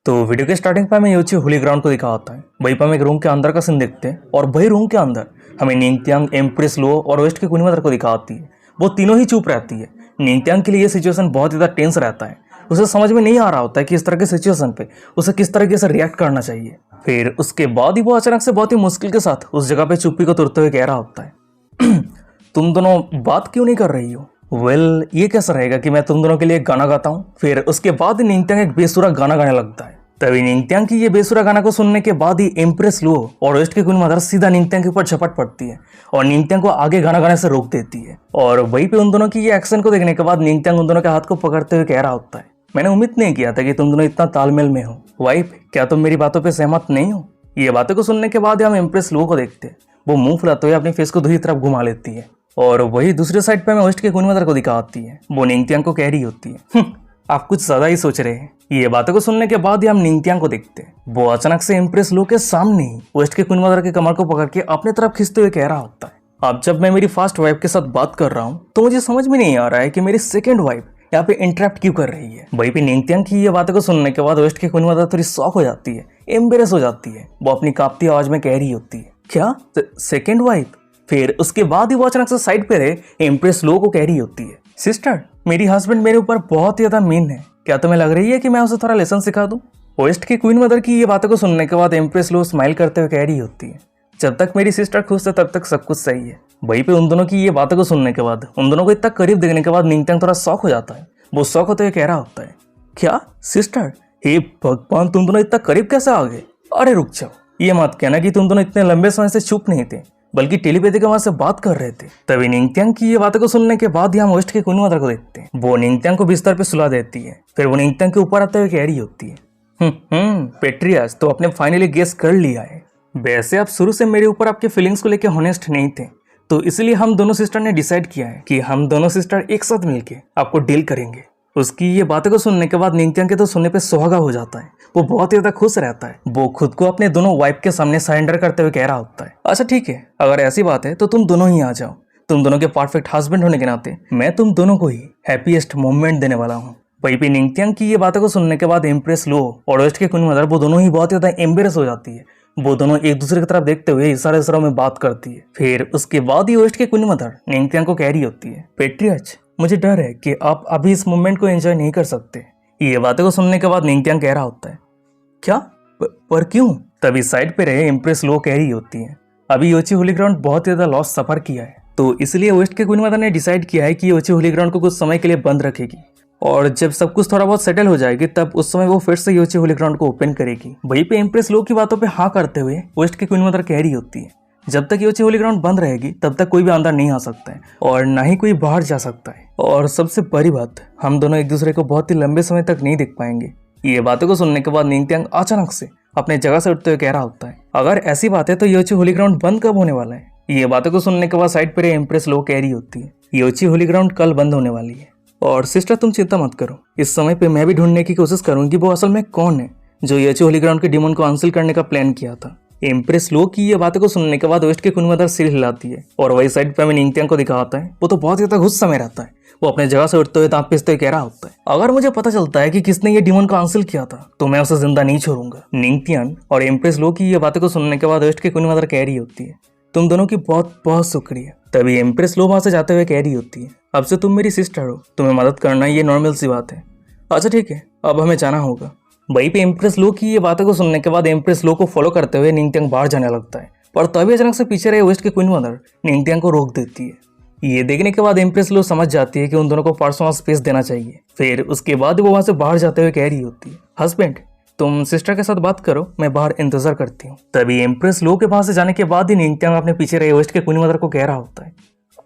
तो वीडियो के स्टार्टिंग पे हमें यूची होली ग्राउंड को दिखा होता है। वहीं पर हम एक रूम के अंदर का सीन देखते हैं और वही रूम के अंदर हमें निंगत्यांग, एम्प्रेस लो और वेस्ट की क्वीन मदर को दिखा होती है। वो तीनों ही चुप रहती है। निंगत्यांग के लिए ये सिचुएशन बहुत ज़्यादा टेंस रहता है। उसे समझ में नहीं आ रहा होता है कि इस तरह के सिचुएशन पे उसे किस तरीके से रिएक्ट करना चाहिए। फिर उसके बाद ही वो अचानक से बहुत ही मुश्किल के साथ उस जगह पे चुप्पी को तोड़ते हुए कह रहा होता है तुम दोनों बात क्यों नहीं कर रही हो? ये कैसा रहेगा कि मैं तुम दोनों के लिए गाना गाता हूँ। फिर उसके बाद निंगत्यांग एक बेसुरा गाना गाने लगता है। तभी निंगत्यांग की ये बेसुरा गाना को सुनने के बाद ही एम्प्रेस लो और वेस्ट की क्वीन मदर सीधा निंगत्यांग के ऊपर झपट पड़ती है और निंगत्यांग को आगे गाना गाने से रोक देती है। और वहीं पे उन दोनों की ये एक्शन को देखने के बाद निंगत्यांग उन दोनों के हाथ को पकड़ते हुए कह रहा होता है, मैंने उम्मीद नहीं किया था कि तुम दोनों इतना तालमेल में हो। वाइफ, क्या तुम मेरी बातों पर सहमत नहीं हो? ये बातों को सुनने के बाद हम एम्प्रेस लो को देखते हैं। वो मुंह फुलाते हुए अपनी फेस को दूसरी तरफ घुमा लेती है और वही दूसरे साइड पे हमें वेस्ट की क्वीन मदर को दिखाती है। वो निंगत्यांग को कह रही होती है, आप कुछ ज्यादा ही सोच रहे हैं। ये बातों को सुनने के बाद ही हम निंगत्यांग को देखते हैं। वो अचानक से एम्प्रेस लो के सामने ही वेस्ट की क्वीन मदर के कमर को पकड़ के अपने तरफ खींचते हुए कह रहा होता है, अब जब मैं मेरी फर्स्ट वाइफ के साथ बात कर रहा हूँ तो मुझे समझ में नहीं आ रहा है कि मेरी सेकेंड वाइफ यहाँ पे इंटरप्ट क्यों कर रही है। वहीं पे निंगत्यांग की ये बातों को सुनने के बाद वेस्ट की क्वीन मदर थोड़ी शॉक हो जाती है, एम्बेरस हो जाती है। वो अपनी कांपती आवाज में कह रही होती है, क्या सेकेंड वाइफ? फिर उसके बाद ही वो अचानक से साइड पे रहे एम्प्रेस लो को कह रही होती है, सिस्टर, मेरी हस्बैंड मेरे ऊपर बहुत ज्यादा मीन है, क्या तुम्हें लग रही है कि मैं उसे थोड़ा लेसन सिखा दूं? वेस्ट की क्वीन मदर की ये बातों को सुनने के बाद एम्प्रेस लो स्माइल करते हुए कह रही होती है, जब तक मेरी सिस्टर खुश है तब तक सब कुछ सही है। वहीं पे उन दोनों की ये बातों को सुनने के बाद, उन दोनों को इतना करीब देखने के बाद निंगत्यांग थोड़ा शॉक हो जाता है। वो शॉक होते हुए कह रहा होता है, क्या सिस्टर? हे भगवान, तुम दोनों इतना करीब कैसे आ गए? अरे रुक जाओ, ये मत कहना कि तुम दोनों इतने लंबे समय से चुप नहीं थे बल्कि टेलीपैथी के वहां से बात कर रहे थे। तभी निंगत्यांग की ये बातों को सुनने के बाद ही हम वेस्ट की क्वीन मदर को देखते हैं। वो निंगत्यांग को बिस्तर पे सुला देती है। फिर वो निंगत्यांग के ऊपर आते हुए कह रही होती है, पेट्रियास, तो आपने फाइनली गेस कर लिया है। वैसे आप शुरू से मेरे ऊपर आपके फीलिंग्स को लेकर हॉनेस्ट नहीं थे, तो इसलिए हम दोनों सिस्टर ने डिसाइड किया है कि हम दोनों सिस्टर एक साथ मिलके आपको डील करेंगे। उसकी ये बातों को सुनने के बाद निंगत्यांग के तो सुनने पे सुहागा हो जाता है। वो बहुत ही ज्यादा खुश रहता है। वो खुद को अपने दोनों वाइफ के सामने सरेंडर करते हुए कह रहा होता है, अच्छा ठीक है, अगर ऐसी बात है तो तुम दोनों ही आ जाओ। तुम दोनों के परफेक्ट हस्बैंड होने के नाते मैं तुम दोनों को ही हैप्पीएस्ट मोमेंट देने वाला हूँ। वहीं पे निंगत्यांग की ये बातों को सुनने के बाद एम्प्रेस लो और वेस्ट की क्वीन मदर वो दोनों ही बहुत ज्यादा एम्बेरस हो जाती है। वो दोनों एक दूसरे की तरफ देखते हुए इशारों में बात करती है। फिर उसके बाद ही वेस्ट की क्वीन मदर निंगत्यांग को कह रही होती है, पेट्रियाच, मुझे डर है कि आप अभी इस मोमेंट को एंजॉय नहीं कर सकते। ये बातों को सुनने के बाद निंगत्यांग कह रहा होता है, क्या? पर क्यों? तभी साइड पे रहे एम्प्रेस लो कह रही होती है, अभी योची होली ग्राउंड बहुत ज्यादा लॉस सफर किया है, तो इसलिए वेस्ट के क्वीन मदर ने डिसाइड किया है कि योची होली ग्राउंड को कुछ समय के लिए बंद रखेगी और जब सब कुछ थोड़ा बहुत सेटल हो जाएगी तब उस समय वो फिर से योची होली ग्राउंड को ओपन करेगी। वहीं पे एम्प्रेस लो की बातों पे हाँ करते हुए वेस्ट की क्वीन मदर कह रही होती है, जब तक योची होली ग्राउंड बंद रहेगी तब तक कोई भी अंदर नहीं आ सकता है और ना ही कोई बाहर जा सकता है, और सबसे बड़ी बात, हम दोनों एक दूसरे को बहुत ही लंबे समय तक नहीं देख पाएंगे। ये बातों को सुनने के बाद निंगत्यांग अचानक से अपने जगह से उठते हुए कह रहा होता है, अगर ऐसी बात है तो योची होली ग्राउंड बंद कब होने वाला है? ये बातों को सुनने के बाद साइड पर एम्प्रेस लो कह रही होती है, योची होली ग्राउंड कल बंद होने वाली है। और सिस्टर, तुम चिंता मत करो, इस समय पे मैं भी ढूंढने की कोशिश करूंगी वो असल में कौन है जो योची होली ग्राउंड के डिमोन को अनसील करने का प्लान किया था। एम्प्रेस लो की ये बातों को सुनने के बाद वेस्ट की क्वीन मदर सिर हिलाती है और वही साइड पे हमें निंगत्यांग को दिखाता है। वो तो बहुत ज्यादा गुस्सा में रहता है। वो अपने जगह से उठते हुए दांत पीसते हुए कह रहा होता है, अगर मुझे पता चलता है कि किसने ये डिमोन को अनसील किया था तो मैं उसे जिंदा नहीं छोड़ूंगा। निंगत्यांग और एम्प्रेस लो की ये बातों को सुनने के बाद वेस्ट की क्वीन मदर कह रही होती है, तुम दोनों की बहुत बहुत शुक्रिया। तभी एम्प्रेस लो वहां से जाते हुए कह रही होती है, अब से तुम मेरी सिस्टर हो, तुम्हें मदद करना ये नॉर्मल सी बात है। अच्छा ठीक है, अब हमें जाना होगा। वहीं पे एम्प्रेस लो की ये बातों को सुनने के बाद एम्प्रेस लो को फॉलो करते हुए निंगत्यांग बाहर जाने लगता है, पर तभी अचानक से पीछे रहे वेस्ट की क्वीन मदर निंगत्यांग को रोक देती है। ये देखने के बाद एम्प्रेस लो समझ जाती है कि उन दोनों को पर्सनल स्पेस देना चाहिए। फिर उसके बाद वो वहां से बाहर जाते हुए कह रही होती है, हस्बैंड, तुम सिस्टर के साथ बात करो, मैं बाहर इंतजार करती हूँ। तभी एम्प्रेस लो के पास से जाने के बाद ही निंगत्यांग अपने पीछे रहे वेस्ट के क्वीन मदर को कह रहा होता है,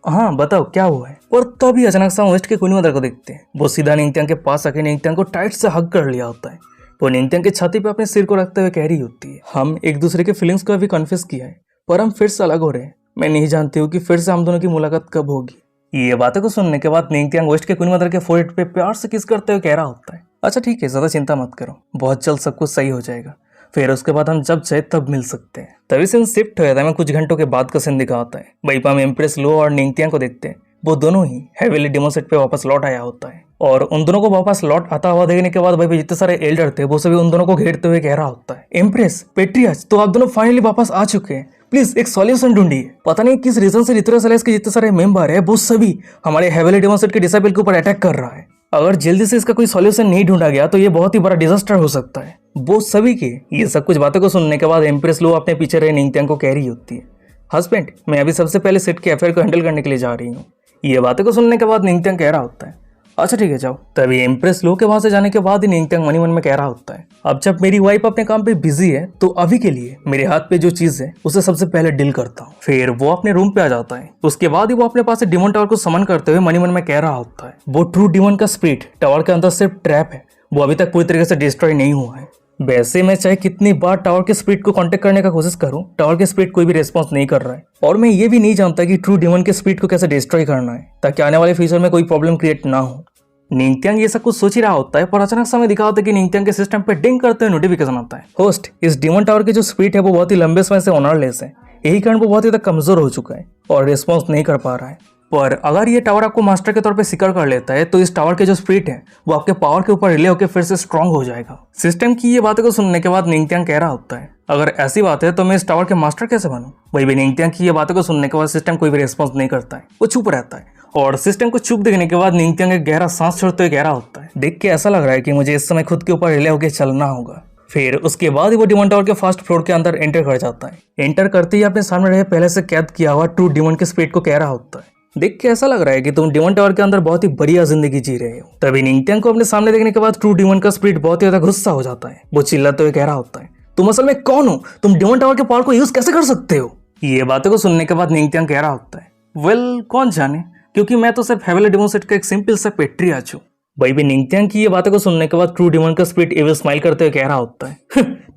हाँ बताओ क्या हुआ है? और तभी अचानक से वेस्ट के क्वीन मदर को देखते हैं। वो सीधा निंगत्यांग के पास आके निंगत्यांग को टाइट से हग कर लिया होता है। वो निंगत्यांग की छाती पे अपने सिर को रखते हुए कह रही होती है, हम एक दूसरे के फीलिंग्स को अभी कन्फेस किया है पर हम फिर से अलग हो रहे हैं। मैं नहीं जानती हूँ कि फिर से हम दोनों की मुलाकात कब होगी। ये बातों को सुनने के बाद निंगत्यांग वेस्ट के क्वीन मदर के फोrehead पे प्यार से किस करते हुए कह रहा होता है, अच्छा ठीक है, ज्यादा चिंता मत करो, बहुत जल्द सब कुछ सही हो जाएगा। फिर उसके बाद हम जब चाहे तब मिल सकते हैं। तभी सीन शिफ्ट हो जाता है। हमें कुछ घंटों के बाद का सीन दिखा होता है। वहीं पर हम एम्प्रेस लो और निंगत्यांग को देखते हैं। वो दोनों ही हेवेली डेमन सेट पे वापस लौट आया होता है और उन दोनों को वापस लौट आता हुआ देखने के बाद भाई जितने सारे एल्डर थे वो सभी उन दोनों को घेरते हुए कह रहा होता है, एम्प्रेस, पेट्रियाच, तो आप दोनों फाइनली वापस आ चुके हैं, प्लीज एक सॉल्यूशन ढूंढिए। पता नहीं किस रीजन से लिथुरिया सेलेस के जितने सारे मेंबर है वो सभी हमारे हेवेली डेमन सेट के डिसेबल के ऊपर अटैक कर रहा है। अगर जल्दी से इसका कोई सॉल्यूशन नहीं ढूंढा गया तो ये बहुत ही बड़ा डिजास्टर हो सकता है। वो सभी के ये सब कुछ बातों को सुनने के बाद एम्प्रेस लो अपने पीछे रहे निंगत्यांग को कह रही होती है, हस्बैंड, मैं अभी सबसे पहले सेट के अफेयर को हैंडल करने के लिए जा रही हूँ। ये बातें को सुनने के बाद निंगत्यांग कह रहा होता है, अच्छा ठीक है जाओ। तभी एम्प्रेस लो के वहां से जाने के बाद ही निंगत्यांग मन ही मन में कह रहा होता है, अब जब मेरी वाइफ अपने काम पे बिजी है तो अभी के लिए मेरे हाथ पे जो चीज है उसे सबसे पहले डील करता हूँ। फिर वो अपने रूम पे आ जाता है। उसके बाद ही वो अपने पास डिमन टावर को समन करते हुए मन ही मन में कह रहा होता है, वो ट्रू डिमन का स्पिरिट टावर के अंदर सिर्फ ट्रैप है, वो अभी तक पूरी तरीके से डिस्ट्रॉय नहीं हुआ है। वैसे मैं चाहे कितनी बार टावर के स्पिरिट को कांटेक्ट करने का कोशिश करूं, टावर के स्पिरिट कोई भी रिस्पॉन्स नहीं कर रहा है और मैं ये भी नहीं जानता कि ट्रू डिमन के स्पिरिट को कैसे डिस्ट्रॉय करना है ताकि आने वाले फ्यूचर में कोई प्रॉब्लम क्रिएट ना हो। निंगत्यांग ये सब कुछ सोच ही रहा होता है पर अचानक समय दिखा होता है कि निंगत्यांग के सिस्टम पे डिंग करते हुए नोटिफिकेशन आता है, होस्ट, इस डिमन टावर के जो स्पिरिट है वो बहुत ही लंबे समय से ऑनरलेस है, यही कारण वो बहुत ही कमजोर हो चुका है और रिस्पॉन्स नहीं कर पा रहा है। पर अगर ये टावर आपको मास्टर के तौर पे स्वीकार कर लेता है तो इस टावर के जो स्पिरिट है वो आपके पावर के ऊपर रिले होकर फिर से स्ट्रांग हो जाएगा। सिस्टम की ये बातों को सुनने के बाद निंगत्यांग कह रहा होता है, अगर ऐसी बात है तो मैं इस टावर के मास्टर कैसे बनूं। वही भी निंगत्यांग की ये बातों को सुनने के बाद सिस्टम कोई भी रिस्पॉन्स नहीं करता है, वो चुप रहता है और सिस्टम को चुप देखने के बाद निंगत्यांग एक गहरा सांस छोड़ते हुए कह रहा होता है, देख के ऐसा लग रहा है कि मुझे इस समय खुद के ऊपर रिले होकर चलना होगा। फिर उसके बाद ही वो डिमन टावर के फर्स्ट फ्लोर के अंदर एंटर कर जाता है। एंटर करते ही अपने सामने रहे पहले से कैद किया हुआ ट्रू डिमन के स्पिरिट को कह रहा होता है, देख के ऐसा लग रहा है कि तुम डिमन टावर के अंदर बहुत ही बढ़िया जिंदगी जी रहे हो। तभी निंगत्यांग को अपने सामने देखने के बाद ट्रू डिमन का स्पिरिट बहुत ही ज्यादा गुस्सा हो जाता है। वो चिल्लाते हुए कह रहा होता है, तुम असल में कौन हो, तुम डिमन टावर के पावर को यूज कैसे कर सकते हो। ये बातों को सुनने के बाद निंगत्यांग कह रहा होता है, वेल कौन जाने, क्योंकि मैं तो सिर्फ हेवेली डेमन सेट का एक सिंपल सा पेट्रियाच हूँ। भाई भी निंगत्यांग की ये बातों को सुनने के बाद ट्रू डिमन का स्पिरिट एविल स्माइल करते हुए कह रहा होता है,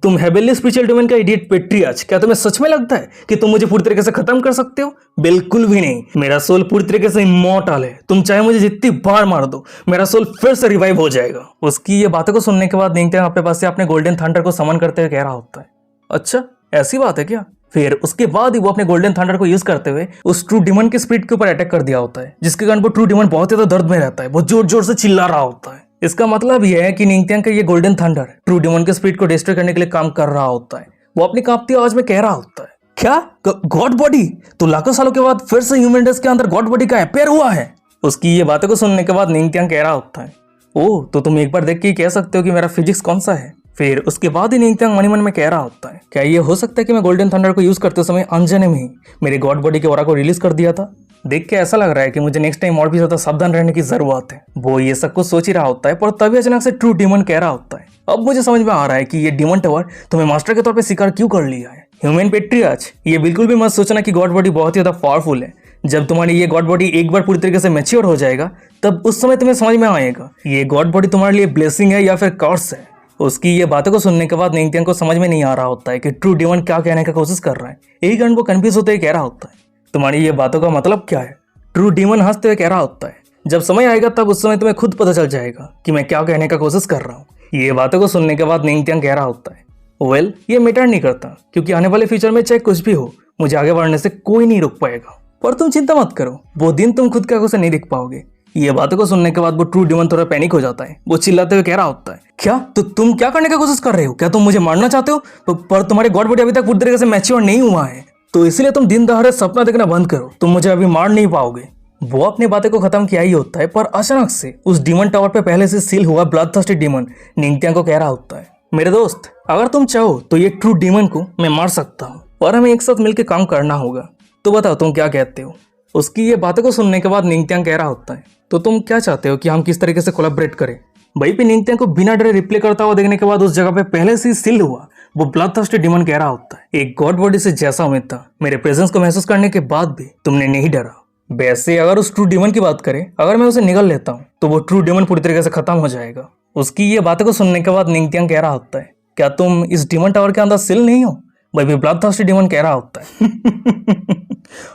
तुम हेवेली स्पिरिचुअल डिमन का इडियट पेट्रियाच, क्या तुम्हें सच में लगता है कि तुम मुझे पूरी तरीके से खत्म कर सकते हो? बिल्कुल भी नहीं, मेरा सोल पूरी तरीके से इमॉर्टल है, तुम चाहे मुझे जितनी बार मार दो मेरा सोल फिर से रिवाइव हो जाएगा। उसकी ये बातों को सुनने के बाद निंगत्यांग अपने पास से अपने गोल्डन थंडर को समन करते हुए कह रहा होता है, अच्छा ऐसी बात है क्या। फिर उसके बाद ही वो अपने गोल्डन थंडर को यूज करते हुए उस ट्रू डिमन के स्पिरिट के ऊपर अटैक कर दिया होता है, जिसके कारण वो ट्रू डिमन बहुत ही ज्यादा दर्द में रहता है, वो जोर जोर से चिल्ला रहा होता है। इसका मतलब यह है कि निंगत्यांग का ये गोल्डन थंडर ट्रू डिमन के स्पिरिट को डिस्ट्रॉय करने के लिए काम कर रहा होता है। वो अपनी कांपती आवाज में कह रहा होता है, क्या गॉड बॉडी, तो लाखों सालों के बाद फिर से ह्यूमन रेस के अंदर गॉड बॉडी का अपेयर हुआ है। उसकी ये बातों को सुनने के बाद निंगत्यांग कह रहा होता है, ओह तो तुम एक बार देख के ही कह सकते हो कि मेरा फिजिक्स कौन सा है। फिर उसके बाद ही निंगत्यांग मन ही मन में कह रहा होता है, क्या ये हो सकता है कि मैं गोल्डन थंडर को यूज करते समय अनजाने में ही मेरे गॉड बॉडी के ऑरा को रिलीज कर दिया था। देख के ऐसा लग रहा है कि मुझे नेक्स्ट टाइम और भी ज्यादा सावधान रहने की जरूरत है। वो ये सब कुछ सोच ही रहा होता है पर तभी अचानक से ट्रू डिमन कह रहा होता है, अब मुझे समझ में आ रहा है कि ये डिमन टावर तुम्हें मास्टर के तौर पे स्वीकार क्यों कर लिया है। ह्यूमन पेट्रियाच, ये बिल्कुल भी मत सोचना कि गॉड बॉडी बहुत ही ज्यादा पावरफुल है। जब तुम्हारी ये गॉड बॉडी एक बार पूरी तरीके से मैच्योर हो जाएगा तब उस समय तुम्हें समझ में आएगा ये गॉड बॉडी तुम्हारे लिए ब्लेसिंग है या फिर कर्स है। उसकी ये बातों को सुनने के बाद निंगत्यांग को समझ में नहीं आ रहा होता है कि ट्रू डिमन क्या कहने का कोशिश कर रहा है। यही कारण वो कंफ्यूज होते हुए कह रहा होता है, तुम्हारी ये बातों का मतलब क्या है। ट्रू डिमन हंसते हुए कह रहा होता है, जब समय आएगा तब उस समय तुम्हें खुद पता चल जाएगा कि मैं क्या कहने का कोशिश कर रहा हूँ। ये बातों को सुनने के बाद निंगत्यांग कह रहा होता है, वेल ये मैटर नहीं करता, क्योंकि आने वाले फ्यूचर में चाहे कुछ भी हो मुझे आगे बढ़ने से कोई नहीं रोक पाएगा। पर तुम चिंता मत करो, वो दिन तुम खुद की आंखों से नहीं देख पाओगे। ये बातों को सुनने के बाद वो ट्रू डिमन थोड़ा पैनिक हो जाता है। वो चिल्लाते हुए कह रहा होता है, क्या तो तुम क्या करने की कोशिश कर रहे हो, क्या तुम मुझे मारना चाहते हो? पर तुम्हारे गॉड बॉडी अभी तक पूरी तरीके से मैच्योर नहीं हुआ है, तो इसलिए तुम दिन दहाड़े सपना देखना बंद करो, तुम मुझे अभी मार नहीं पाओगे। वो अपनी बातें को खत्म किया ही होता है पर अचानक से उस डिमन टावर पे पहले से सील हुआ ब्लडथर्स्टी डिमन निंगत्यांग को कह रहा होता है, मेरे दोस्त अगर तुम चाहो तो ये ट्रू डिमन को मैं मार सकता हूँ और हमें एक साथ मिलकर काम करना होगा, तो बताओ तुम क्या कहते हो। उसकी ये बातों को सुनने के बाद निंगत्यांग कह रहा होता है, तो तुम क्या चाहते हो कि हम किस तरीके से कोलैबोरेट करें। भाई पे निंगत्यांग को बिना डरे रिप्ले करता हुआ देखने के बाद उस जगह पे पहले से सील हुआ वो ब्लडथर्स्टी डिमन कह रहा होता है, एक गॉड बॉडी से जैसा उम्मीद था, मेरे प्रेजेंस को महसूस करने के बाद भी तुमने नहीं डरा। वैसे अगर उस ट्रू डिमन की बात करें, अगर मैं उसे निगल लेता हूँ तो वो ट्रू डिमन पूरी तरीके से खत्म हो जाएगा। उसकी ये बातों को सुनने के बाद निंगत्यांग कह रहा होता है, क्या तुम इस डिमन टावर के अंदर सील नहीं हो। भाई ब्लडथर्स्टी डिमन कह रहा होता है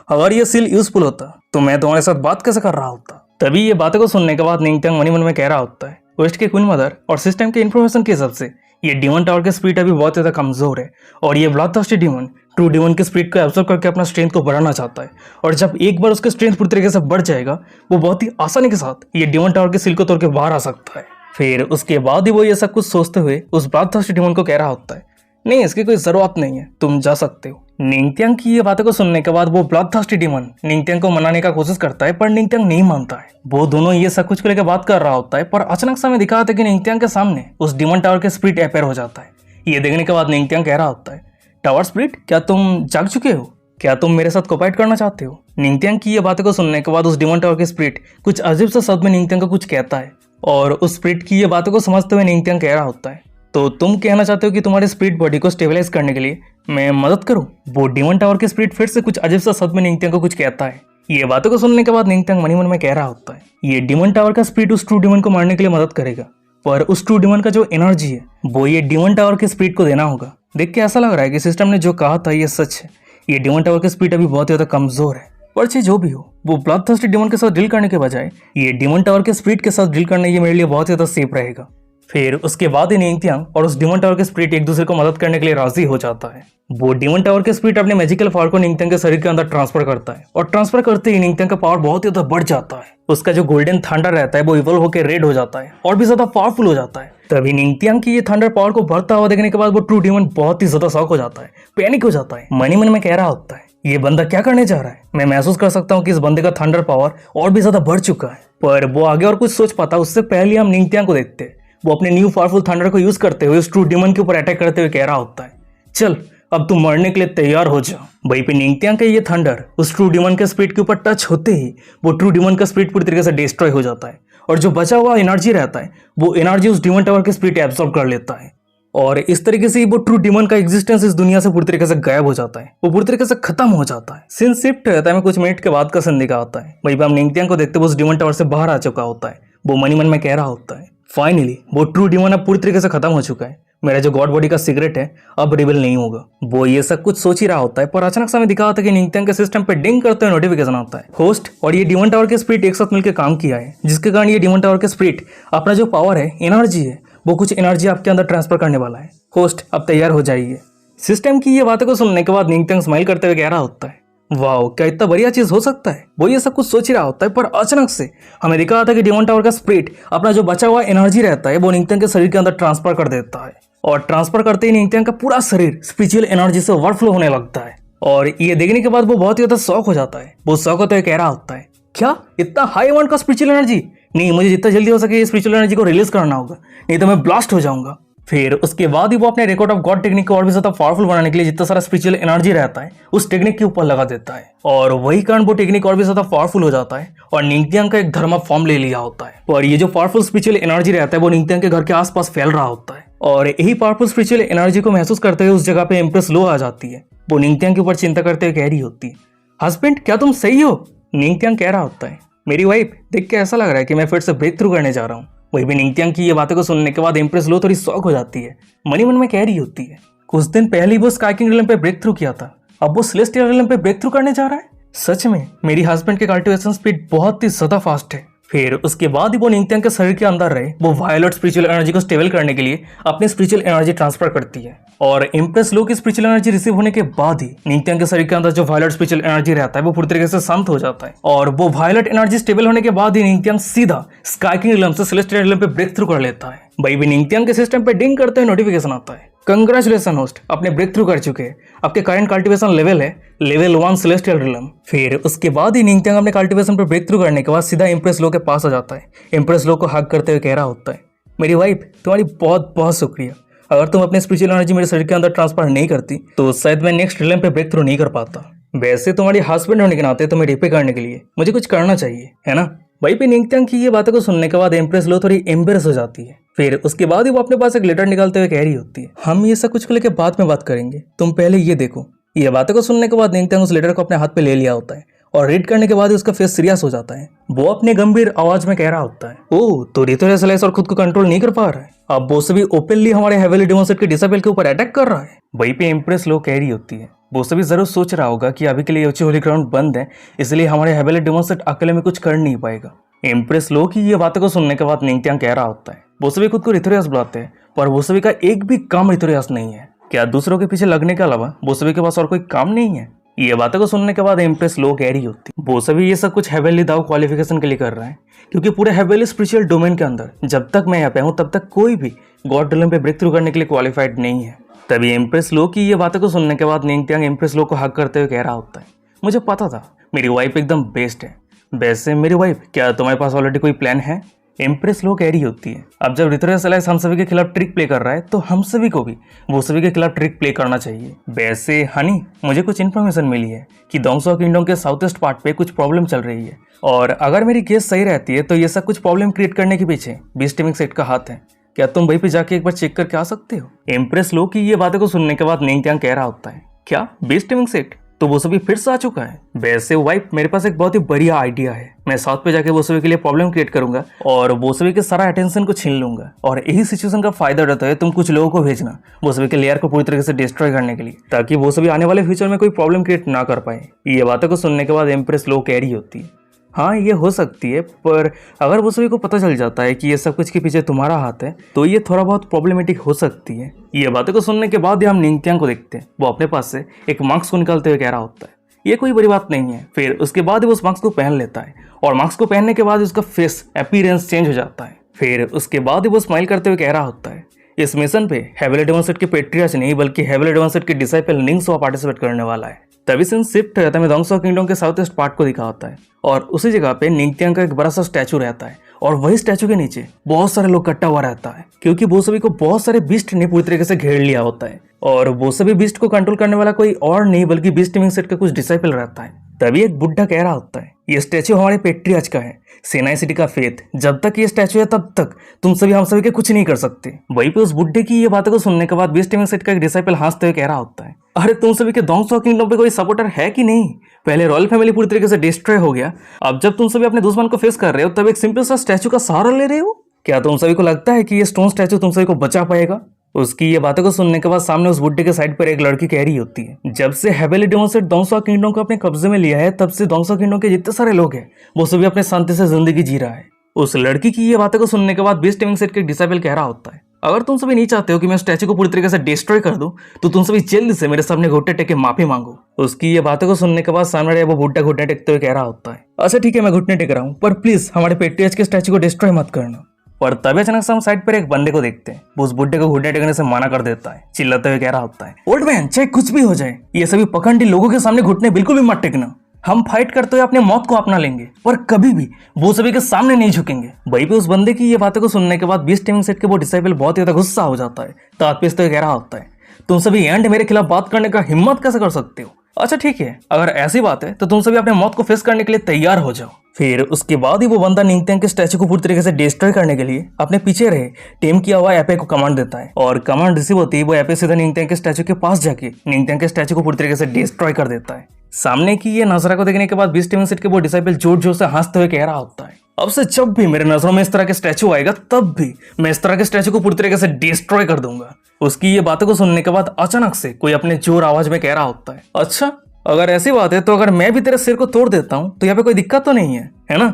अगर ये सील यूजफुल होता तो मैं तुम्हारे साथ बात कैसे कर रहा होता। तभी ये बातों को सुनने के बाद निंगत्यांग मन ही मन में कह रहा होता है, वेस्ट के क्वीन मदर और सिस्टम के इन्फॉर्मेशन के हिसाब से ये डिमन टावर के स्पीड अभी बहुत ज़्यादा कमज़ोर है और ये ब्लडथर्स्टी डिमन ट्रू डिमन के स्पीड को एब्जॉर्ब करके अपना स्ट्रेंथ को बढ़ाना चाहता है। और जब एक बार उसका स्ट्रेंथ पूरी तरीके से बढ़ जाएगा वो बहुत ही आसानी के साथ ये डिमन टावर के सील को तोड़ के बाहर आ सकता है। फिर उसके बाद ही वो ये सब कुछ सोचते हुए उस ब्लडथर्स्टी डिमन को कह रहा होता है, नहीं इसकी कोई ज़रूरत नहीं है, तुम जा सकते हो। निंगत्यांग की ये बातों को सुनने के बाद वो ब्लडथर्स्टी डिमन निंगत्यांग को मनाने का कोशिश करता है पर निंगत्यांग नहीं मानता है। वो दोनों ये सब कुछ को लेकर बात कर रहा होता है पर अचानक से हमें दिखा था कि निंगत्यांग के सामने उस डिमन टावर के स्पिरिट अपेयर हो जाता है। ये देखने के बाद निंगत्यांग कह रहा होता है, टावर स्पिरिट क्या तुम जाग चुके हो? क्या तुम मेरे साथ कोऑपरेट करना चाहते हो? निंगत्यांग की ये बातों को सुनने के बाद उस डिमन टावर के स्पिरिट कुछ अजीब सा शब्द में निंगत्यांग को कुछ कहता है और उस स्पिरिट की ये बातों को समझते हुए निंगत्यांग कह रहा होता है, तो तुम कहना चाहते हो कि तुम्हारे स्पिरिट बॉडी को स्टेबलाइज करने के लिए मैं मदद करूं? वो डिमन टावर के स्पिरिट फिर से कुछ अजीब सा शब्द में निंगत्यांग को कुछ कहता है। ये बातों को सुनने के बाद निंगत्यांग मनी मन में कह रहा होता है, ये डिमन टावर का स्पिरिट उस ट्रू डिमन को मारने के लिए मदद करेगा पर उस ट्रू डिमन का जो एनर्जी है वो ये डिमन टावर के स्पिरिट को देना होगा। देख के ऐसा लग रहा है कि सिस्टम ने जो कहा था ये सच है। ये डिमन टावर के स्पिरिट अभी बहुत ज्यादा कमजोर है पर चाहे जो भी हो वो ब्लडथर्स्टी डिमन के साथ डील करने के बजाय ये डिमन टावर के स्पिरिट के साथ डील करना ये मेरे लिए बहुत ज्यादा सेफ रहेगा। फिर उसके बाद ही निंगत्यांग और उस डिमन टावर के स्पिरिट एक दूसरे को मदद करने के लिए राजी हो जाता है। वो डिमन टावर के स्पिरिट अपने मैजिकल पावर को निंगत्यांग के शरीर के अंदर ट्रांसफर करता है और ट्रांसफर करते ही निंगत्यांग का पावर बहुत ज्यादा बढ़ जाता है। उसका जो गोल्डन थंडर रहता है वो इवॉल्व होकर रेड हो जाता है और भी ज्यादा पावरफुल हो जाता है। तभी निंगत्यांग की ये थंडर पावर को बढ़ता हुआ देखने के बाद वो ट्रू डिमन बहुत ही ज्यादा शॉक हो जाता है, पैनिक हो जाता है। मनी मन में कह रहा होता है, ये बंदा क्या करने जा रहा है? मैं महसूस कर सकता हूँ कि इस बंदे का थंडर पावर और भी ज्यादा बढ़ चुका है। पर वो आगे और कुछ सोच पाता उससे पहले हम निंगत्यांग को देखते हैं। वो अपने न्यू पावरफुल थंडर को यूज करते हुए उस ट्रू डिमन के ऊपर अटैक करते हुए कह रहा होता है, चल अब तुम मरने के लिए तैयार हो जा। वहीं पे निंगत्यांग का ये थंडर उस ट्रू डिमन के स्पिरिट के ऊपर टच होते ही वो ट्रू डिमन का स्पिरिट पूरी तरीके से डिस्ट्रॉय हो जाता है और जो बचा हुआ एनर्जी रहता है वो एनर्जी उस डिमन टावर के स्पिरिट एब्सॉर्ब कर लेता है और इस तरीके से वो ट्रू डिमन का एग्जिस्टेंस इस दुनिया से पूरी तरीके से गायब हो जाता है, वो पूरी तरीके से खत्म हो जाता है। सीन शिफ्ट रहता है, मैं कुछ मिनट के बाद का सीन दिखा होता है। वहीं पे हम निंगत्यांग को देखते हुए उस डिमन टावर से बाहर आ चुका होता है। वो मनी मन में कह रहा होता है, फाइनली वो ट्रू डिमन अब पूरी तरीके से खत्म हो चुका है। मेरा जो गॉड बॉडी का सिगरेट है अब रिवील नहीं होगा। वो ये सब कुछ सोच ही रहा होता है पर अचानक से हमें दिखा होता है कि निंगत्यांग के सिस्टम पे डिंग करते हुए नोटिफिकेशन आता है। होस्ट और ये डिमन टावर के स्पिरिट एक साथ मिलकर काम किया है जिसके कारण ये डिमन टावर के स्पिरिट अपना जो पावर है, एनर्जी है, वो कुछ एनर्जी आपके अंदर ट्रांसफर करने वाला है। होस्ट अब तैयार हो जाइए। सिस्टम की ये बातों को सुनने के बाद निंगत्यांग स्माइल करते हुए कह रहा होता है, वाओ क्या इतना बढ़िया चीज हो सकता है। वो ये सब कुछ सोच ही रहा होता है पर अचानक से हमें दिखा था कि डिमन टावर का स्पिरिट अपना जो बचा हुआ एनर्जी रहता है वो निंगत्यांग के शरीर के अंदर ट्रांसफर कर देता है और ट्रांसफर करते ही निंगत्यांग का पूरा शरीर स्पिरिचुअल एनर्जी से ओवरफ्लो होने लगता है। और ये देखने के बाद वो बहुत ही ज्यादा शॉक हो जाता है। वो शॉक होते हुए कह रहा होता है, क्या इतना हाई अमाउंट का स्पिरिचुअल एनर्जी? नहीं, मुझे जितना जल्दी हो सके स्पिरिचुअल एनर्जी को रिलीज करना होगा, नहीं तो मैं ब्लास्ट हो जाऊंगा। फिर उसके बाद ही वो अपने रिकॉर्ड ऑफ गॉड टेक्निक को और भी ज्यादा पावरफुल बनाने के लिए जितना सारा स्पिरिचुअल एनर्जी रहता है उस टेक्निक के ऊपर लगा देता है और वही कारण वो टेक्निक और भी ज्यादा पावरफुल हो जाता है और निंगत्यांग का एक धर्म फॉर्म ले लिया होता है। और ये जो पावरफुल स्पिरिचुअल एनर्जी रहता है वो निंगत्यांग के घर के आसपास फैल रहा होता है और यही पावरफुल स्पिरिचुअल एनर्जी को महसूस करते हुए उस जगह पे एम्प्रेस लो आ जाती है। वो निंगत्यांग के ऊपर चिंता करते हुए कह रही होती है, हस्बैंड क्या तुम सही हो? निंगत्यांग कह रहा होता है, मेरी वाइफ देख के ऐसा लग रहा है कि मैं फिर से ब्रेक थ्रू करने जा रहा हूँ। वही भी निंगत्यांग की ये बातें को सुनने के बाद एम्प्रेस लो थोड़ी शॉक हो जाती है। मनी मन में कह रही होती है, कुछ दिन पहले ही वो स्काई किंग रिलम पे ब्रेक थ्रू किया था, अब वो सेलेस्टियल रिलम पे ब्रेक थ्रू करने जा रहा है। सच में मेरी हस्बैंड के कल्टिवेशन स्पीड बहुत ही ज्यादा फास्ट है। फिर उसके बाद ही वो निंगत्यांग के शरीर के अंदर रहे वो वायलेट स्पिरिचुअल एनर्जी को स्टेबल करने के लिए अपनी स्पिरिचुअल एनर्जी ट्रांसफर करती है और एम्प्रेस लो की स्पिरिचुअल एनर्जी रिसीव होने के बाद ही निंगत्यांग के शरीर के अंदर जो वायलेट स्पिरिचुअल एनर्जी रहता है वो पूरी तरीके से शांत हो जाता है और वो वायलेट एनर्जी स्टेबल होने के बाद ही निंगत्यांग सीधा स्काई किंग रिलम से सेलेस्टियल रिलम पे ब्रेक थ्रू कर लेता है। भाई भी निंगत्यांग के सिस्टम पे डिंग करते हुए नोटिफिकेशन आता है, कंग्रेचुलेशन होस्ट, अपने ब्रेक थ्रू कर चुके हैं। आपके करंट कल्टिवेशन लेवल है लेवल 1 सेलेस्टियल रिलम। फिर उसके बाद ही निंगत्यांग अपने कल्टिवेशन पर ब्रेक थ्रू करने के बाद सीधा एम्प्रेस लो के पास आ जाता है। एम्प्रेस लो को हग करते हुए कह रहा होता है, मेरी वाइफ तुम्हारी बहुत बहुत शुक्रिया। अगर तुम अपने स्पिरिचुअल एनर्जी मेरे शरीर के अंदर ट्रांसफर नहीं करती तो शायद मैं नेक्स्ट रिलम पे ब्रेक थ्रू नहीं कर पाता। वैसे तुम्हारी हस्बैंड होने के नाते तुम्हें रिपे करने के लिए मुझे कुछ करना चाहिए, है ना? वहीं पे निंगत्यांग की ये बातों को सुनने के बाद एम्प्रेस लो थोड़ी एम्बेरस हो जाती है। फिर उसके बाद ही वो अपने पास एक लेटर निकालते हुए कह रही होती है, हम ये सब कुछ को लेकर बाद में बात करेंगे, तुम पहले ये देखो। ये बातों को सुनने के बाद निंगत्यांग उस लेटर को अपने हाथ पे ले लिया होता है और रीड करने के बाद ही उसका फेस सीरियस हो जाता है। वो अपने गंभीर आवाज में कह रहा होता है, ओह तो रिथोरेसलाइस और खुद को कंट्रोल नहीं कर पा रहा है, अब वो सभी ओपनली हमारे हेवेली डेमोसेट के डिसेबल के ऊपर अटैक कर रहा है। वहीं पे एम्प्रेस लो कह रही होती है, वो सभी जरूर सोच रहा होगा कि अभी के लिए यूची होली ग्राउंड बंद है, इसलिए हमारे हेवेली डेमोसेट अकेले में कुछ कर नहीं पाएगा। एम्प्रेस लो की ये बातों को सुनने के बाद निंगत्यांग कह रहा होता है, वो सभी खुद को ऋतुराज बुलाते हैं, पर वो सभी का एक भी काम ऋतुराज नहीं है। क्या दूसरों के पीछे लगने के अलावा वो सभी के पास और कोई काम नहीं है? ये बातों को सुनने के बाद एम्प्रेस लो कह रही होती, वो सभी ये सब कुछ हेवनली दाव क्वालिफिकेशन के लिए कर रहा है, क्योंकि पूरे हेवनली स्पिरिचुअल डोमेन के अंदर जब तक मैं यहाँ पे हूँ तब तक कोई भी गॉड रिलम पे ब्रेक थ्रू करने के लिए क्वालिफाइड नहीं है। तभी एम्प्रेस लो की ये बातों को सुनने के बाद निंगत्यांग एम्प्रेस लो को हक करते हुए कह रहा होता है, मुझे पता था मेरी वाइफ एकदम बेस्ट है। वैसे मेरी वाइफ, क्या तुम्हारे पास ऑलरेडी कोई प्लान है? एम्प्रेस लो कह रही होती है, अब जब ऋतुराज अलायंस हम सभी के खिलाफ ट्रिक प्ले कर रहा है तो हम सभी को भी वो सभी के खिलाफ ट्रिक प्ले करना चाहिए। वैसे हनी, मुझे कुछ इन्फॉर्मेशन मिली है कि दोंगसो किंगडम के साउथ ईस्ट पार्ट पे कुछ प्रॉब्लम चल रही है, और अगर मेरी गेस सही रहती है तो ये सब कुछ प्रॉब्लम क्रिएट करने के पीछे बीस्ट टीमिंग सेट का हाथ है। क्या तुम वहीं पे जाके एक बार चेक करके आ सकते हो? एम्प्रेस लो की ये बातें को सुनने के बाद निंगत्यांग कह रहा होता है, क्या बीस्ट टीमिंग सेट? तो वो सभी फिर से आ चुका है? वैसे वाइफ, मेरे पास एक बहुत ही बढ़िया आइडिया है। मैं साउथ पे जाके वो सभी के लिए प्रॉब्लम क्रिएट करूंगा और वो सभी के सारा अटेंशन को छीन लूंगा, और यही सिचुएशन का फायदा रहता है तुम कुछ लोगों को भेजना वो सभी के लेयर को पूरी तरीके से डिस्ट्रॉय करने के लिए, ताकि वो सभी आने वाले फ्यूचर में कोई प्रॉब्लम क्रिएट ना कर पाए। ये बातों को सुनने के बाद एम्प्रेस लो कह रही होती है, हाँ ये हो सकती है, पर अगर वो सभी को पता चल जाता है कि ये सब कुछ के पीछे तुम्हारा हाथ है तो ये थोड़ा बहुत प्रॉब्लमेटिक हो सकती है। ये बातों को सुनने के बाद हम निंगत्यांग को देखते हैं, वो अपने पास से एक मास्क को निकालते हुए कह रहा होता है, ये कोई बड़ी बात नहीं है। फिर उसके बाद वो उस मास्क को पहन लेता है, और मास्क को पहनने के बाद उसका फेस अपीयरेंस चेंज हो जाता है। फिर उसके बाद वो स्माइल करते हुए कह रहा होता है, इस मिशन पे हेवनली डेमन सेट के पेट्रियार्च नहीं बल्कि हेवनली डेमन सेट के डिसाइपल निंगसो पार्टिसिपेट करने वाला है। तभी सीन शिफ्ट हो जाता है, दोंगसो किंगडम के साउथ ईस्ट पार्ट को दिखा होता है, और उसी जगह पे निंगत्यांग का एक बड़ा सा स्टैचू रहता है, और वही स्टैचू के नीचे बहुत सारे लोग इकट्ठा हुआ रहता है, क्योंकि वो सभी को बहुत सारे बीस्ट ने पूरी तरीके से घेर लिया होता है, और वो सभी बीस्ट को कंट्रोल करने वाला कोई और नहीं बल्कि बीस्ट टीमिंग सेट का कुछ डिसाइपल रहता है। तभी एक बुढ़ा कह रहा होता है, ये स्टैचू हमारे पेट्रियार्च का है, सेनाई सिटी का फेथ, जब तक ये स्टैचू है तब तक तुम सभी हम सभी के कुछ नहीं कर सकते। वहीं पे उस बुढ़े की ये बातों को सुनने के बाद बीस्ट टीमिंग सेट का एक डिसाइपल हंसते हुए कह रहा होता है, अरे तुम सभी के दोंगसो किंगडम पे कोई सपोर्टर है कि नहीं? पहले रॉयल फैमिली पूरी तरीके से डिस्ट्रॉय हो गया, अब जब तुम सभी अपने दुश्मन को फेस कर रहे हो तब एक सिंपल सा स्टैचू का सहारा ले रहे हो? क्या तुम सभी को लगता है कि ये स्टोन स्टैचू तुम सभी को बचा पाएगा? उसकी ये बातों को सुनने के बाद सामने उस बुड्ढे के साइड पर एक लड़की कह रही होती है, जब से हेवनली डेमन सेट दोंगसो किंगडम को अपने कब्जे में लिया है तब से दोंगसो किंगडम के जितने सारे लोग हैं वो सभी अपने शांति से जिंदगी जी रहा है। उस लड़की की ये बातों को सुनने के बाद बीस्ट टीमिंग सेट के डिसाइपल कह रहा होता है, अगर तुम सभी नहीं चाहते हो कि मैं स्टैचू को पूरी तरीके से डिस्ट्रॉय कर दूं तो तुम सभी जल्दी से मेरे सामने घुटने टेक के माफी मांगो। उसकी ये बातों को सुनने के बाद सामने वो बुड्ढा घुटने टेकते हुए कह रहा होता है, अच्छा ठीक है मैं घुटने टेक रहा हूँ, पर प्लीज हमारे पेट्रियार्च के स्टैचू को डिस्ट्रॉय मत करना। पर तभी अचानक से हम साइड पर एक बंदे को देखते हैं, वो उस बुड्ढे को घुटने टेकने से मना कर देता है, चिल्लाते हुए कह रहा होता है, ओल्ड मैन चाहे कुछ भी हो जाए ये सभी पखंडी लोगों के सामने घुटने बिल्कुल भी मत टेकना, हम फाइट करते हुए अपने मौत को अपना लेंगे पर कभी भी वो सभी के सामने नहीं झुकेंगे। वहीं पे उस बंदे की ये बातों को सुनने के बाद बीस्ट टीमिंग सेट के वो डिसाइपल बहुत ज्यादा गुस्सा हो जाता है, दांत पीसते हुए कह रहा होता है, तुम सभी एंड मेरे खिलाफ बात करने का हिम्मत कैसे कर सकते हो? अच्छा ठीक है, अगर ऐसी बात है तो तुम सभी अपने मौत को फेस करने के लिए तैयार हो जाओ। फिर उसके बाद ही वो बंदा निंगत्यांग के स्टैचू को पूरी तरीके से डिस्ट्रॉय करने के लिए अपने पीछे रहे टेम किया हुआ एपे को कमांड देता है, और कमांड रिसीव होती है वो एपे सीधा निंगत्यांग के स्टैचू के पास जाके निंगत्यांग के स्टैचू को पूरी तरीके से डिस्ट्रॉय कर देता है। सामने की ये नजरा को देखने के बाद बीस्ट टीमिंग सेट के वो डिसाइपल जोर जोर से हंसते हुए कह रहा होता है, अब से जब भी मेरे नजरों में इस तरह के स्टैचू आएगा तब भी मैं इस तरह के स्टैचू को पूरी तरीके से डिस्ट्रॉय कर दूंगा। उसकी ये बातों को सुनने के बाद अचानक से कोई अपने जोर आवाज में कह रहा होता है, अच्छा अगर ऐसी बात है तो अगर मैं भी तेरे सिर को तोड़ देता हूँ तो यहाँ पे कोई दिक्कत तो नहीं है ना?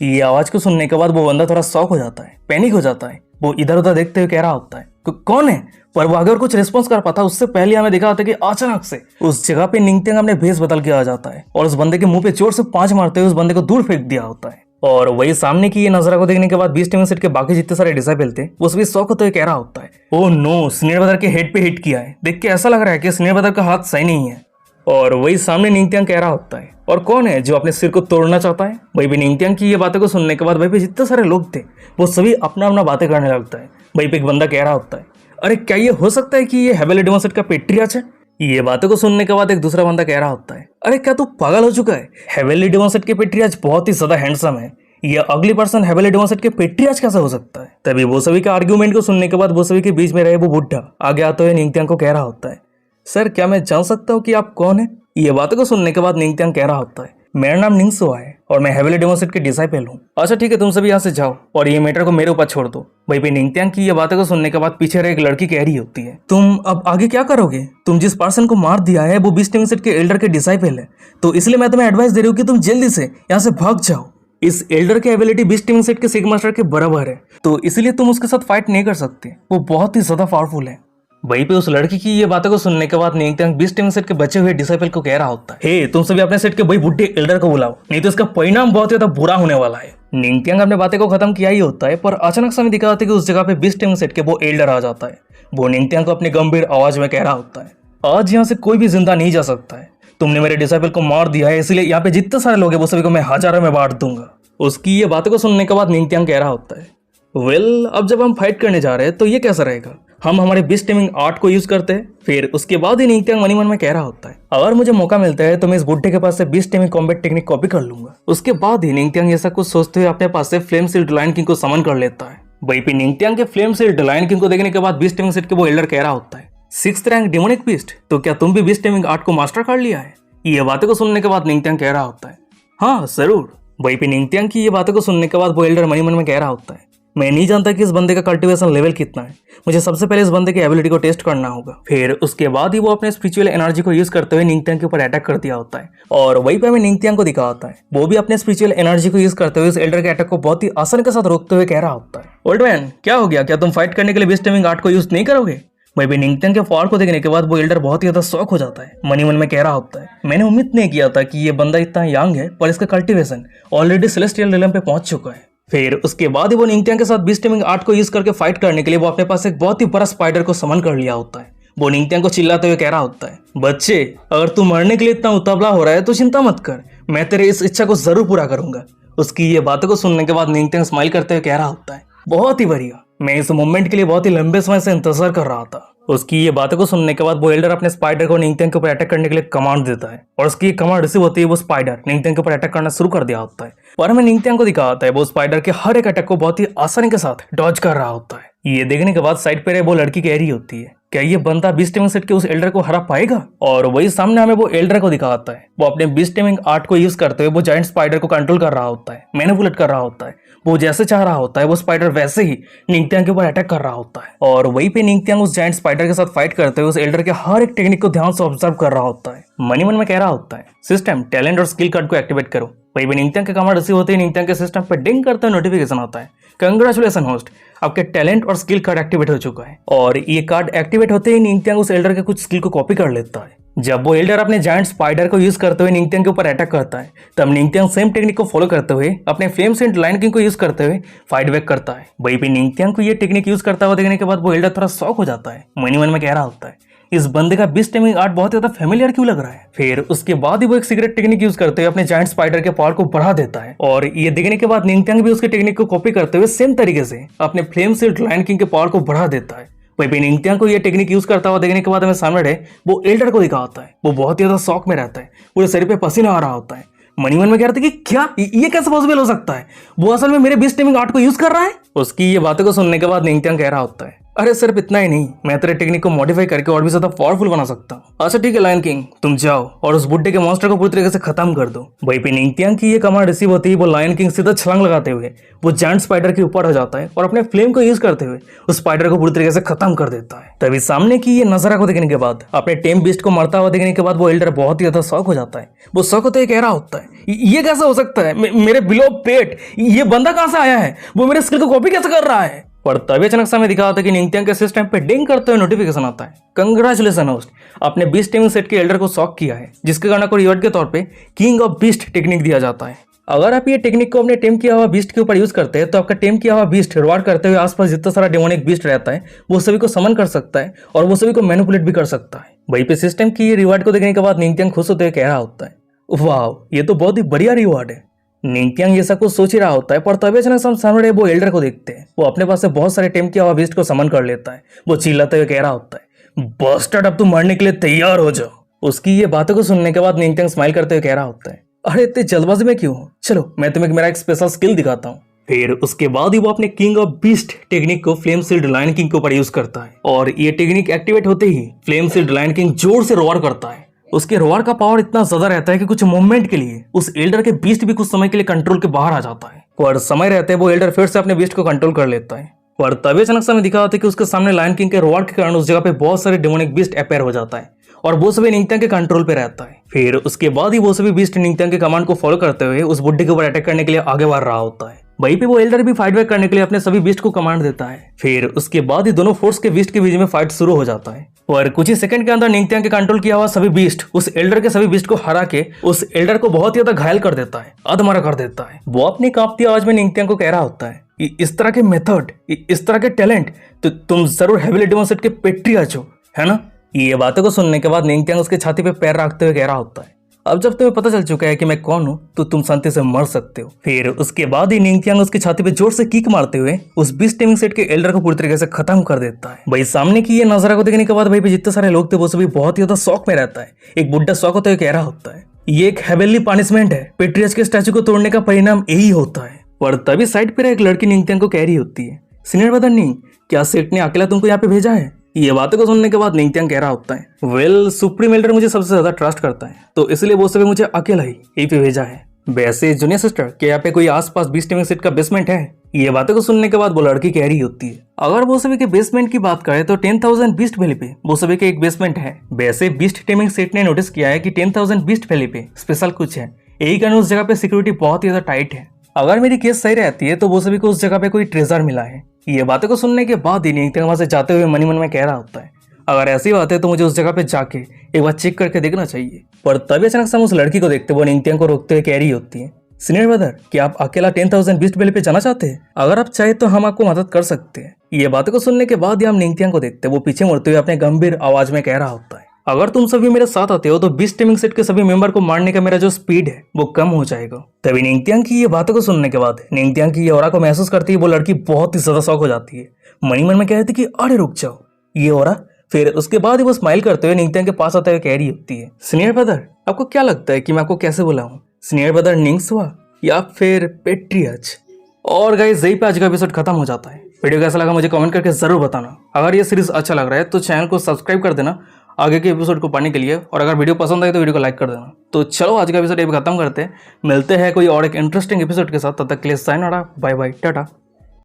ये आवाज को सुनने के बाद वो बंदा थोड़ा शॉक हो जाता है, पैनिक हो जाता है, वो इधर उधर देखते हुए कह रहा होता है, कौन है? पर वो अगर कुछ रिस्पॉन्स कर पाता उससे पहले हमें दिखा होता है कि अचानक से उस जगह पे निंगत्यांग अपने भेष बदल के आ जाता है, और उस बंदे के मुंह पे जोर से पांच मारते हुए उस बंदे को दूर फेंक दिया होता है। और वही सामने की ये नजरा को देखने के बाद बीस्ट टीमिंग सेट के बाकी जितने सारे डिसाइपल थे वो सभी शॉक होते हुए कह रहा होता है, ओह नो, स्नेयर ब्रदर के हेड पे हिट किया है, देख के ऐसा लग रहा है कि स्नेयर ब्रदर का हाथ सही नहीं है। और वही सामने निंगत्यांग कह रहा होता है, और कौन है जो अपने सिर को तोड़ना चाहता है? वही भी निंगत्यांग की ये बातों को सुनने के बाद वही पे जितने सारे लोग थे वो सभी अपना अपना बातें करने लगता है। वही पे एक बंदा कह रहा होता है, अरे क्या ये हो सकता है कि ये हेवनली डेमन सेट का पेट्रियार्च है? ये बातों को सुनने के बाद एक दूसरा बंदा कह रहा होता है, अरे क्या तू पागल हो चुका है? हेवनली डेमन सेट के पेट्रियार्च बहुत ही ज्यादा हैंडसम है, ये अगली पर्सन हेवनली डेमन सेट के पेट्रियार्च कैसे हो सकता है? तभी वो सभी के आर्ग्यूमेंट को सुनने के बाद वो सभी के बीच में रहे वो बुढ़ा आगे आते हुए निंगत्यांग को कह रहा होता है, सर क्या मैं जान सकता हूँ कि आप कौन है? ये बातों को सुनने के बाद निंगत्यांग कह रहा होता है, मेरा नाम निंगसो है और मैं हेवनली डेमन सेट के डिसाइपल हूँ। अच्छा ठीक है, तुम सभी यहाँ से जाओ और ये मैटर को मेरे ऊपर छोड़ दो। वहीं पे निंगत्यांग की ये बातों को सुनने के बाद पीछे रहे एक लड़की कह रही होती है, तुम अब आगे क्या करोगे? तुम जिस पर्सन को मार दिया है वो बीस्ट टीमिंग सेट के एल्डर के डिसाइपल है, तो इसलिए मैं तुम्हें एडवाइस दे रही हूँ कि तुम जल्दी से यहाँ से भाग जाओ। इस एल्डर की एबिलिटी बीस्ट टीमिंग सेट के सिग मास्टर के बराबर है, तो इसलिए तुम उसके साथ फाइट नहीं कर सकते। वो बहुत ही ज्यादा पावरफुल है। वहीं पे उस लड़की की ये बातों को सुनने के बाद निंगत्यांग बीस्ट टीमिंग सेट के बचे हुए डिसाइपल को कह रहा होता है, हे तुम सभी अपने सेट के वही बुढ़े एल्डर को बुलाओ, नहीं तो इसका परिणाम बहुत ज्यादा बुरा होने वाला है। निंगत्यांग अपने बातें को खत्म किया ही होता है, पर अचानक समय दिखा होता है कि उस जगह पे बीस्ट टीमिंग सेट के वो एल्डर आ जाता है। वो निंगत्यांग को अपनी गंभीर आवाज में कह रहा होता है, आज यहाँ से कोई भी जिंदा नहीं जा सकता है। तुमने मेरे डिसाइपल को मार दिया है, इसलिए यहाँ पे जितने सारे लोग हैं वो सभी को मैं हजारों में बांट दूंगा। उसकी ये बातों को सुनने के बाद निंगत्यांग कह रहा होता है, वेल अब जब हम फाइट करने जा रहे हैं तो ये कैसा रहेगा, हम हमारे बीस्ट टीमिंग आर्ट को यूज करते हैं। फिर उसके बाद ही निंगत्यांग मनी मन में कह रहा होता है, अगर मुझे मौका मिलता है तो मैं इस बुढ़े के पास से beast teeming combat technique copy कर लूंगा। उसके बाद ही निंगत्यांग ऐसा कुछ सोचते हुए अपने पास से फ्लेम सील्ड लायन किंग को समन कर लेता है। वहीं पे निंगत्यांग के फ्लेम सील्ड लायन किंग को देखने के बाद बीस्ट टीमिंग सेट के वो एल्डर कह रहा होता है, 6th रैंक डेमोनिक बीस्ट, तो क्या तुम भी बीस्ट टीमिंग आर्ट को मास्टर कर लिया है? ये बातों को सुनने के बाद निंगत्यांग कह रहा होता है, हाँ जरूर। वहीं पे निंगत्यांग की ये बातों को सुनने के बाद वो एल्डर मनी मन में कह रहा होता है, मैं नहीं जानता कि इस बंदे का कल्टीवेशन लेवल कितना है, मुझे सबसे पहले इस बंदे की एबिलिटी को टेस्ट करना होगा। फिर उसके बाद ही वो अपने स्पिरिचुअल एनर्जी को यूज करते हुए निंगत्यांग के ऊपर अटैक कर दिया होता है, और वहीं पे हमें निंगत्यांग को दिखा होता है वो भी अपने स्पिरिचुअल एनर्जी को यूज करते हुए इस एल्डर के अटैक को बहुत ही आसान के साथ रोकते हुए कह रहा होता है, ओल्ड मैन क्या हो गया, क्या तुम फाइट करने के लिए बीस्ट टीमिंग आर्ट को यूज नहीं करोगे? वहीं पे निंगत्यांग के फॉर को देखने के बाद वो एल्डर बहुत ही ज्यादा शॉक हो जाता है। मनी मन में कह रहा होता है, मैंने उम्मीद नहीं किया था कि ये बंदा इतना यंग है, पर इसका कल्टीवेशन ऑलरेडी सेलेस्टियल रिलम पे पहुंच चुका है। फिर उसके बाद ही वो निंगत्यांग के साथ बीस्ट टीमिंग आर्ट को यूज करके फाइट करने के लिए वो अपने पास एक बहुत ही बड़ा स्पाइडर को समन कर लिया होता है। वो निंगत्यांग को चिल्लाते हुए कह रहा होता है, बच्चे अगर तू मरने के लिए इतना उतावला हो रहा है तो चिंता मत कर, मैं तेरे इस इच्छा को जरूर पूरा करूंगा। उसकी ये बातों को सुनने के बाद निंगत्यांग स्माइल करते हुए कह रहा होता है, बहुत ही बढ़िया, मैं इस मोमेंट के लिए बहुत ही लंबे समय से इंतजार कर रहा था। उसकी ये बातों को सुनने के बाद वो एल्डर अपने स्पाइडर को निंगत्यांग के ऊपर अटैक करने के लिए कमांड देता है, और उसकी कमांड रिसीव होती है वो स्पाइडर निंगत्यांग के ऊपर अटैक करना शुरू कर दिया होता है। और हमें निंगत्यांग को दिखा होता है वो स्पाइडर के हर एक अटैक को बहुत ही आसानी के साथ डॉज कर रहा होता है। ये देखने के बाद साइड पे वो लड़की कह रही होती है, क्या ये बंदा बीस्ट टीमिंग सेट के उस एल्डर को हरा पाएगा? और वही सामने हमें वो एल्डर को दिखा होता है वो अपने बीस्ट टीमिंग आर्ट को यूज करते हुए वो जायंट स्पाइडर को कंट्रोल कर रहा होता है, मैनिपुलेट कर रहा होता है। वो जैसे चाह रहा होता है वो स्पाइडर वैसे ही निंगत्यांग के ऊपर अटैक कर रहा होता है, और वहीं पे निंगत्यांग उस जायंट स्पाइडर के साथ फाइट करते हुए उस एल्डर के हर एक टेक्निक को ध्यान से ऑब्जर्व कर रहा होता है। मनी मन में कह रहा होता है, सिस्टम टैलेंट और स्किल कार्ड को एक्टिवेट करो। वहीं पे निंगत्यांग के कमांड रिसीव होते ही निंगत्यांग के सिस्टम पे डिंग करते हुए नोटिफिकेशन आता है, कंग्रेचुलेशन होस्ट, आपके टैलेंट और स्किल कार्ड एक्टिवेट हो चुका है। और ये कार्ड एक्टिवेट होते ही निंगत्यांग उस एल्डर के कुछ स्किल को कॉपी कर लेता है। जब वो एल्डर अपने जायंट स्पाइडर को यूज करते हुए निंगत्यांग के ऊपर अटैक करता है, तब निंगत्यांग सेम टेक्निक को फॉलो करते हुए अपने फ्लेम सेंट लायन किंग को यूज करते हुए फाइट बैक करता है। वहीं पे निंगत्यांग को ये टेक्निक यूज करता हुआ देखने के बाद वो एल्डर थोड़ा शॉक हो जाता है। मनी मन में कह रहा होता है, इस बंदे का बीस्ट टीमिंग आर्ट बहुत ज्यादा फेमिलियर क्यों लग रहा है? फिर उसके बाद ही वो एक सीक्रेट टेक्निक यूज करते हुए अपने जायंट स्पाइडर के पावर को बढ़ा देता है, और ये देखने के बाद निंगत्यांग भी उसके टेक्निक को कॉपी करते हुए सेम तरीके से अपने फ्लेम सील्ड लायन किंग के पावर को बढ़ा देता है। वहीं पे निंगत्यांग को ये टेक्निक यूज करता हुआ देखने के बाद हमें सामने वो एल्डर को दिखा होता है। वो बहुत ही ज्यादा शॉक में रहता है, पूरे शरीर पे पसीना आ रहा होता है। मनी मन में कह रहा था कि क्या ये कैसे पॉसिबल हो सकता है, वो असल में मेरे बीस्ट टीमिंग आर्ट को यूज कर रहा है। उसकी ये बातों को सुनने के बाद निंगत्यांग कह रहा होता है, अरे सिर्फ इतना ही नहीं, मैं तेरे टेक्निक को मॉडिफाई करके और भी ज्यादा पावरफुल बना सकता हूँ। अच्छा ठीक है लायन किंग, तुम जाओ और उस बुड्ढे के मॉन्स्टर को पूरी तरीके से खत्म कर दो। वहीं पे निंगत्यांग की ये कमांड रिसीव होती है वो लायन किंग सीधा छलांग लगाते हुए वो जायंट स्पाइडर के ऊपर हो जाता है और अपने फ्लेम को यूज करते हुए उस स्पाइडर को पूरी तरीके से खत्म कर देता है। तभी सामने की ये नजारा को देखने के बाद, अपने टेम बीस्ट को मरता हुआ देखने के बाद वो एल्डर बहुत ही ज्यादा शॉक हो जाता है। वो शॉक होते ही कह रहा होता है, ये कैसा हो सकता है, मेरे बिलो पेट ये बंदा कहां से आया है, वो मेरे स्किल को कॉपी कैसे कर रहा है? पर तभी अचानक समय दिखा होता है कि निंगत्यांग के सिस्टम पे डिंग करते हुए नोटिफिकेशन आता है, कंग्रेचुलेशन होस्ट, आपने बीस्ट टीमिंग सेट के एल्डर को शॉक किया है, जिसके कारण आपको रिवॉर्ड के तौर पे किंग ऑफ बीस्ट टेक्निक दिया जाता है। अगर आप ये टेक्निक को अपने टेम किया हुआ बीस्ट के ऊपर यूज करते हैं तो आपका टेम किया हुआ बीस्ट रिवॉर्ड करते हुए आसपास जितना सारा डेमोनिक बीस्ट रहता है वो सभी को समन कर सकता है और वो सभी को मैनिपुलेट भी कर सकता है। वहीं पे सिस्टम की ये रिवॉर्ड को देखने के बाद निंगत्यांग खुश होते हुए कह रहा होता है, वाह ये तो बहुत ही बढ़िया रिवॉर्ड है। निंगत्यांग ये सब कुछ सोच ही रहा होता है, पर तभी अचानक हम सामने वो एल्डर को देखते हैं। वो अपने पास से बहुत सारे टेम किया हुआ बीस्ट को समन कर लेता है। वो चिल्लाते हुए कह रहा होता है, बस्टर्ड अब तुम मरने के लिए तैयार हो जाओ। उसकी ये बातों को सुनने के बाद निंगत्यांग स्माइल करते हुए कह रहा होता है, अरे इतने जल्दबाजी में क्यों, चलो मैं तुम्हें मेरा एक स्पेशल स्किल दिखाता हूँ। फिर उसके बाद ही वो अपने किंग ऑफ बीस्ट टेक्निक को फ्लेम सील्ड लायन किंग के ऊपर यूज करता है, और ये टेक्निक एक्टिवेट होते ही फ्लेम सील्ड लायन किंग जोर से रोआर करता है। उसके रोआर का पावर इतना ज्यादा रहता है कि कुछ मूवमेंट के लिए उस एल्डर के बीस्ट भी कुछ समय के लिए कंट्रोल के बाहर आ जाता है, और समय रहते हैं वो एल्डर फिर से अपने बीस्ट को कंट्रोल कर लेता है। और तभी अचानक समय दिखा होता है कि उसके सामने लायन किंग के रोआर के कारण उस जगह पे बहुत सारे डेमोनिक बीस्ट अपेयर हो जाता है, और वो सभी निंगत्यांग के कंट्रोल पे रहता है। फिर उसके बाद ही वो सभी बीस्ट निंगत्यांग के कमांड को फॉलो करते हुए उस बुड्ढे के ऊपर अटैक करने के लिए आगे बढ़ रहा होता है। वहीं पे वो एल्डर भी फाइट बैक करने के लिए अपने सभी बीस्ट को कमांड देता है। फिर उसके बाद ही दोनों फोर्स के बीस्ट के बीच में फाइट शुरू हो जाता है और कुछ ही सेकंड के अंदर निंगत्यांग के कंट्रोल किया हुआ सभी बीस्ट उस एल्डर के सभी बीस्ट को हरा के उस एल्डर को बहुत ही ज्यादा घायल कर देता है, अधमरा कर देता है। वो अपनी कांपती आवाज में निंगत्यांग को कह रहा होता है, इस तरह के मेथड, इस तरह के टैलेंट तो तुम जरूर हेविली डेमन सेट के पेट्रियार्च हो, है ना। ये बातों को सुनने के बाद निंगत्यांग उसके छाती पे पैर रखते हुए कह रहा होता है, अब जब तुम्हें पता चल चुका है कि मैं कौन हूँ तो तुम शांति से मर सकते हो। फिर उसके बाद ही निंगत्यांग उसकी छाती पे जोर से किक मारते हुए उस बीस्ट टेमिंग सेट के एल्डर को पूरी तरीके से खत्म कर देता है। भाई सामने की ये नजारा को देखने के बाद भाई पे जितने सारे लोग थे वो सभी बहुत ही ज्यादा शौक में रहता है। एक बुड्ढा शौक होते हुए कह रहा होता है, ये एक हेवनली पनिशमेंट है, पेट्रियर्च के स्टैचू को तोड़ने का परिणाम यही होता है। और तभी साइड पर एक लड़की निंगत्यांग को कह रही होती है, सीनियर ब्रदर निंग, क्या सेठ ने अकेला तुमको यहाँ पे भेजा है। ये बातों को सुनने के बाद निंगत्यांग कह रहा होता है, वेल सुप्रीम एल्डर मुझे सबसे ज्यादा ट्रस्ट करता है तो इसलिए वो सभी मुझे अकेला ही यहीं पे भेजा है। वैसे जूनियर सिस्टर, क्या यहाँ पे कोई आसपास बीस्ट टेमिंग सेट का बेसमेंट है। ये बातों को सुनने के बाद वो लड़की कह रही होती है, अगर वो सभी के बेसमेंट की बात करें तो 10,000 बीस्ट वैली पे वो सभी के एक बेसमेंट है। वैसे बीस्ट टेमिंग सेट ने नोटिस किया है कि 10,000 बीस्ट वैली पे स्पेशल कुछ है, यही कारण उस जगह पे सिक्योरिटी बहुत ही ज्यादा टाइट है। अगर मेरी केस सही रहती है तो वो सभी को उस जगह पे कोई ट्रेजर मिला है। ये बातों को सुनने के बाद ही निंगत्यांग वहां से जाते हुए मनी मन में कह रहा होता है, अगर ऐसी बात है तो मुझे उस जगह पे जाके एक बार चेक करके देखना चाहिए। पर तभी अचानक से हम उस लड़की को देखते वो निंगत्यांग को रोकते हुए कह रही होती है, सीनियर ब्रदर, क्या आप अकेला 10,000 बीस्ट वैली पे जाना चाहते हैं। अगर आप चाहे तो हम आपको मदद कर सकते हैं। ये बातों को सुनने के बाद ही हम निंगत्यांग को देखते वो पीछे मुड़ते हुए अपने गंभीर आवाज में कह रहा होता है, अगर तुम सभी मेरे साथ आते हो तो बीस्ट टेमिंग सेट के सभी मेंबर को मारने का मेरा जो स्पीड है वो कम हो जाएगा। तभी निंगत्यांग की ये बातों को सुनने के बाद निंगत्यांग की ये ऑरा को महसूस करती है वो लड़की बहुत ही ज्यादा शौक हो जाती है। मनी मन में कह रही थी कि अरे रुक जाओ ये ऑरा। फिर उसके बाद ही वो स्माइल करते हुए निंगत्यांग के पास आते हुए कह रही होती है, सीनियर ब्रदर, आपको क्या लगता है कि मैं आपको कैसे बुलाऊं, सीनियर ब्रदर निंग्सुआ या फिर पेट्रियर्च। और गाइस यही पे आज का एपिसोड खत्म हो जाता है। वीडियो कैसा लगा मुझे कमेंट करके जरूर बताना। अगर ये सीरीज अच्छा लग रहा है तो चैनल को सब्सक्राइब कर देना आगे के एपिसोड को पाने के लिए, और अगर वीडियो पसंद आए तो वीडियो को लाइक कर देना। तो चलो आज का एपिसोड ये खत्म करते हैं, मिलते हैं कोई और एक इंटरेस्टिंग एपिसोड के साथ। तब तक के लिए साइनोरा, बाय बाय, टाटा।